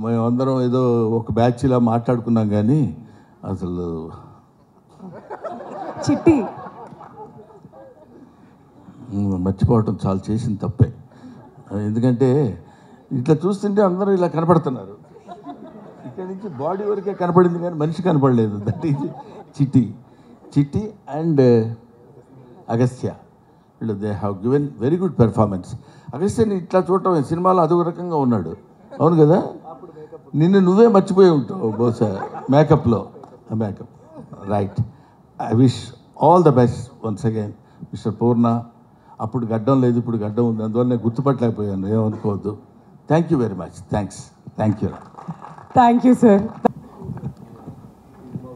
మేమందరం ఏదో ఒక బ్యాచ్లా మాట్లాడుకున్నాం కానీ అసలు చిట్టి మర్చిపోవటం చాలా చేసిన తప్పే. ఎందుకంటే ఇట్లా చూస్తుంటే అందరూ ఇలా కనపడుతున్నారు, ఇక్కడ నుంచి బాడీ వరకే కనపడింది కానీ మనిషి కనపడలేదు. That is Chitti and Agastya. వీళ్ళు they have given very good performance. అగస్త్యని ఇట్లా చూడటం సినిమాలో అదొక రకంగా ఉన్నాడు, అవును కదా? నిన్ను నువ్వే మర్చిపోయి ఉంటావు బహుశా మేకప్లో. Makeup right. I wish all the best once again mister Purna. అప్పుడు గడ్డం లేదు, ఇప్పుడు గడ్డం ఉంది, అందువల్ల నేను గుర్తుపట్టలేకపోయాను, ఏమనుకోవద్దు. Thank you very much. Thank you sir.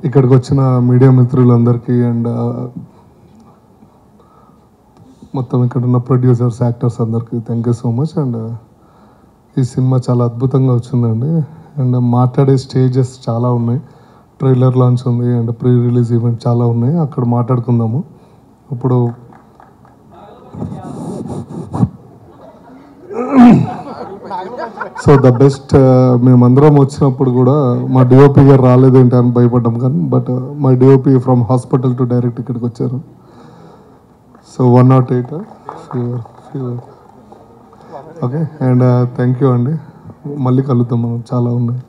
ఇక్కడికి వచ్చిన మీడియా మిత్రులందరికీ అండ్ మొత్తం ఇక్కడ ఉన్న ప్రొడ్యూసర్స్, యాక్టర్స్ అందరికీ thank you so much. And ఈ సినిమా చాలా అద్భుతంగా వచ్చిందండి. అండ్ మాట్లాడే స్టేజెస్ చాలా ఉన్నాయి. ట్రైలర్ లాంచ్ ఉంది అండ్ ప్రీ రిలీజ్ ఈవెంట్ చాలా ఉన్నాయి, అక్కడ మాట్లాడుకుందాము. ఇప్పుడు సో ద బెస్ట్, మేమందరం వచ్చినప్పుడు కూడా మా డిఓపి గారు రాలేదేంటి అని భయపడ్డాం, కానీ బట్ మా DOP from hospital to direct ఇక్కడికి వచ్చారు. So 108 fever. Okay. And thank you అండి. మళ్ళీ కలుద్దాం, మనం చాలా ఉన్నాయి.